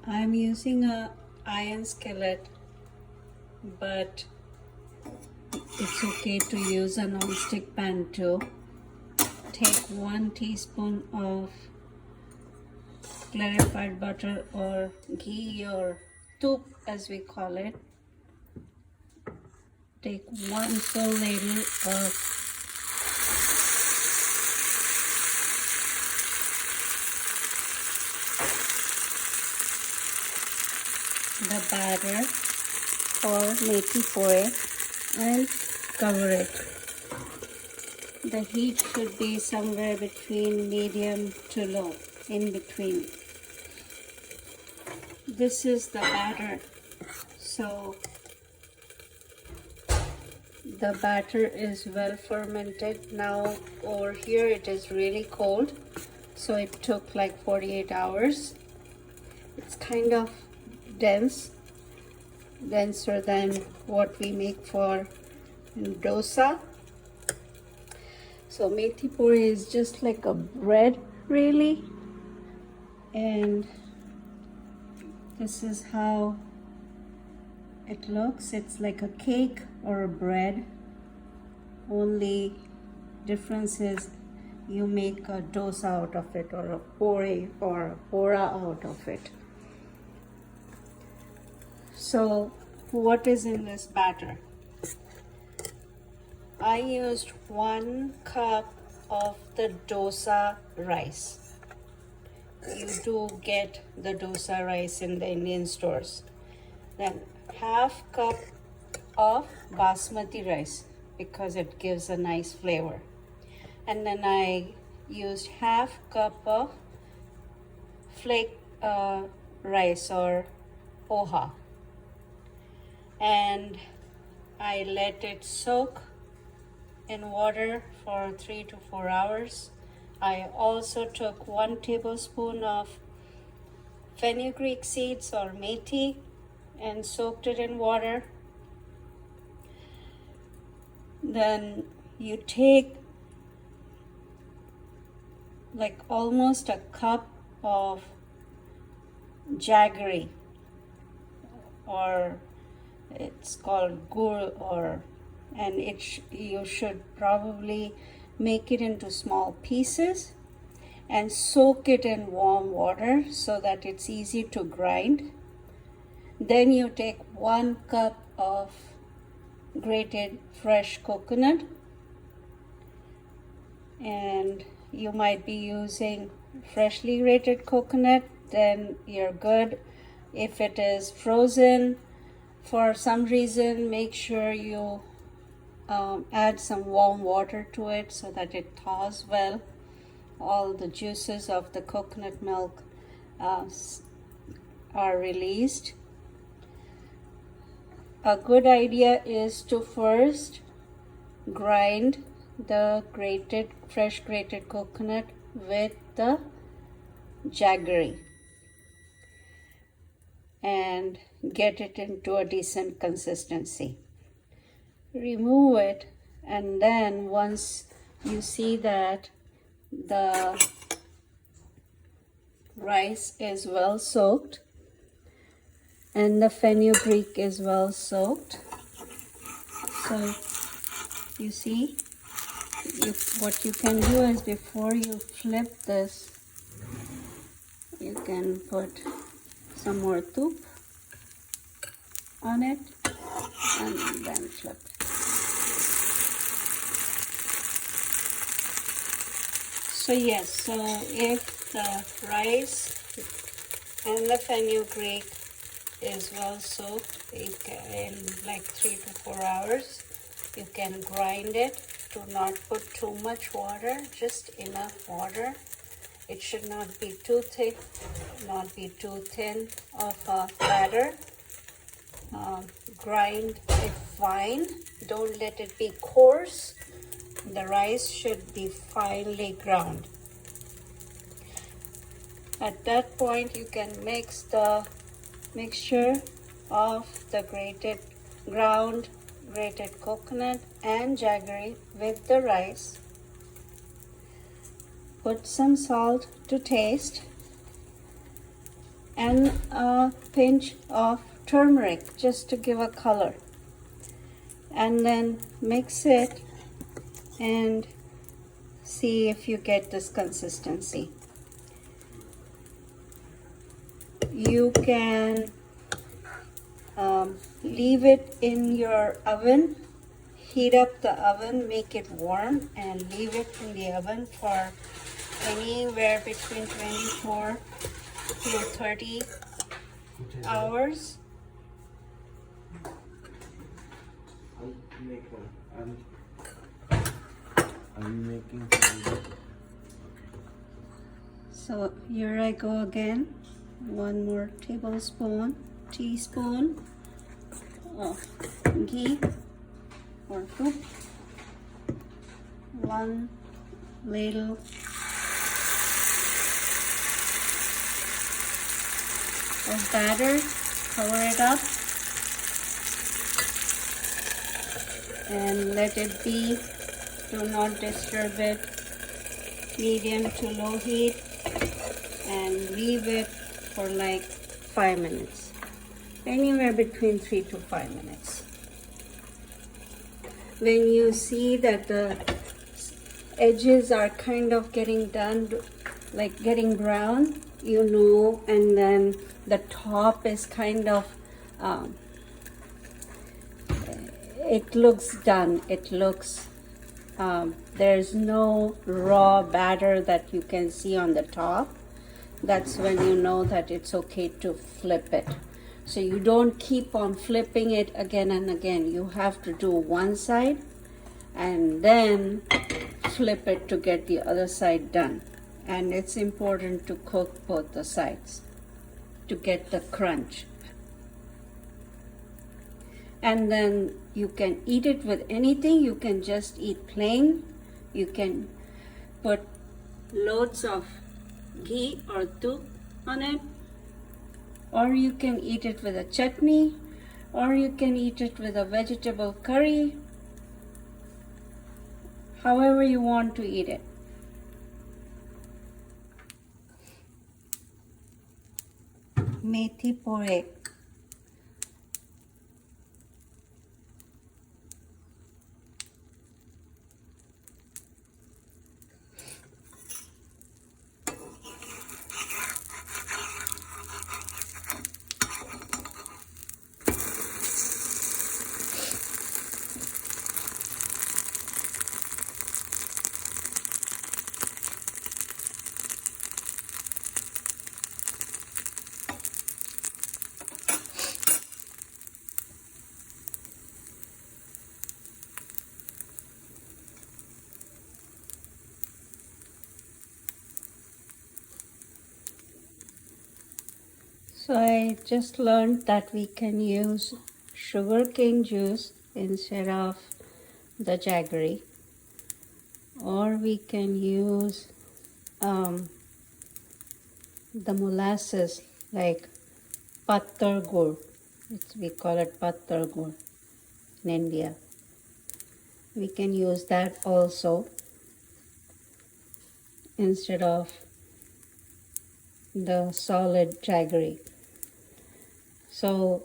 I'm using a iron skillet, but it's okay to use a non-stick pan too. Take 1 teaspoon of clarified butter or ghee or tup as we call it. Take 1 full ladle of the batter or methi pore and cover it. The heat should be somewhere between medium to low, in between. This is the batter. So the batter is well fermented. Now over here it is really cold, so it took like 48 hours. It's kind of denser than what we make for dosa. So methi puri is just like a bread really, and this is how it looks. It's like a cake or a bread, only difference is you make a dosa out of it or a puri or a pora out of it. So what is in this batter? I used 1 cup of the dosa rice. You do get the dosa rice in the Indian stores. Then half cup of basmati rice because it gives a nice flavor. And then I used half cup of flake rice or poha. And I let it soak in water for 3 to 4 hours. I also took 1 tablespoon of fenugreek seeds or methi and soaked it in water. Then you take like almost a cup of jaggery, or it's called gur, and you should probably make it into small pieces and soak it in warm water so that it's easy to grind. Then you take 1 cup of grated fresh coconut, and you might be using freshly grated coconut, then you're good. If it is frozen for some reason, make sure you add some warm water to it so that it thaws well. All the juices of the coconut milk are released. A good idea is to first grind the fresh grated coconut with the jaggery and get it into a decent consistency. Remove it, and then once you see that the rice is well soaked and the fenugreek is well soaked, so you see, what you can do is before you flip this, you can put some more tup on it and then flip it. So yes, so if the rice and the fenugreek is well soaked in like 3 to 4 hours, you can grind it. Do not put too much water, just enough water. It should not be too thick, not be too thin of a batter. Grind it fine. Don't let it be coarse. The rice should be finely ground. At that point, you can mix the mixture of the ground grated coconut and jaggery with the rice. Put some salt to taste and a pinch of turmeric just to give a color. And then mix it and see if you get this consistency. You can leave it in your oven, heat up the oven, make it warm, and leave it in the oven for anywhere between 24 to 30 hours. I'll make one. I'm making some. So here I go again. 1 more teaspoon of ghee or goop. 1 ladle of batter. Cover it up and let it be. Do not disturb it. Medium to low heat, and leave it for like 5 minutes. Anywhere between 3 to 5 minutes. When you see that the edges are kind of getting done, like getting brown, you know, and then the top is kind of it looks done. It looks there's no raw batter that you can see on the top. That's when you know that it's okay to flip it. So you don't keep on flipping it again and again. You have to do one side and then flip it to get the other side done. And it's important to cook both the sides to get the crunch. And then you can eat it with anything. You can just eat plain. You can put loads of ghee or dough on it, or you can eat it with a chutney, or you can eat it with a vegetable curry, however you want to eat it. Methi pore. So I just learned that we can use sugarcane juice instead of the jaggery, or we can use the molasses like pattar gur. We call it pattar gur in India. We can use that also instead of the solid jaggery. So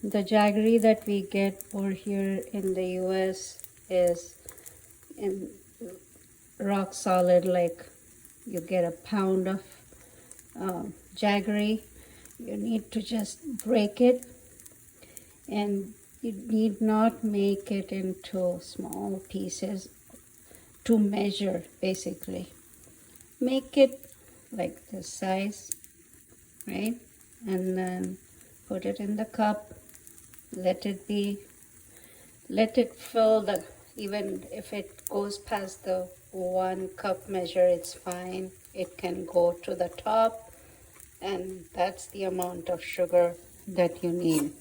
the jaggery that we get over here in the US is in rock solid, like you get a pound of jaggery. You need to just break it, and you need not make it into small pieces to measure, basically. Make it like this size, right? And then put it in the cup, let it fill the, even if it goes past the 1 cup measure, it's fine. It can go to the top, and that's the amount of sugar that you need.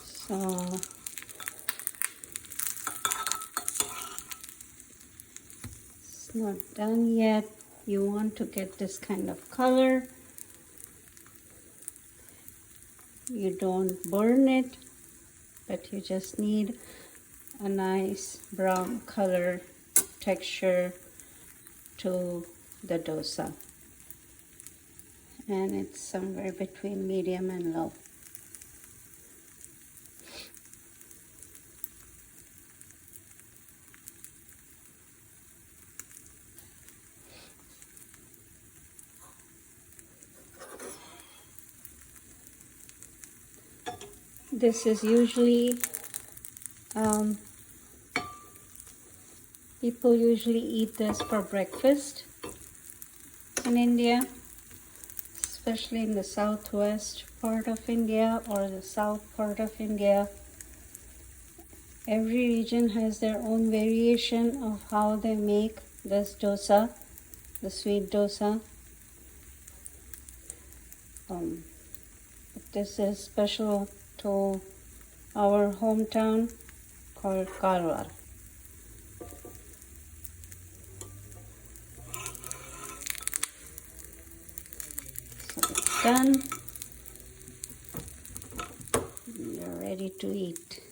So it's not done yet. You want to get this kind of color. You don't burn it, but you just need a nice brown color texture to the dosa. and it's somewhere between medium and low. This is usually people usually eat this for breakfast in India, especially in the southwest part of India or the south part of India. Every region has their own variation of how they make this dosa, the sweet dosa. But this is special to our hometown called Karwar. So it's done. You're ready to eat.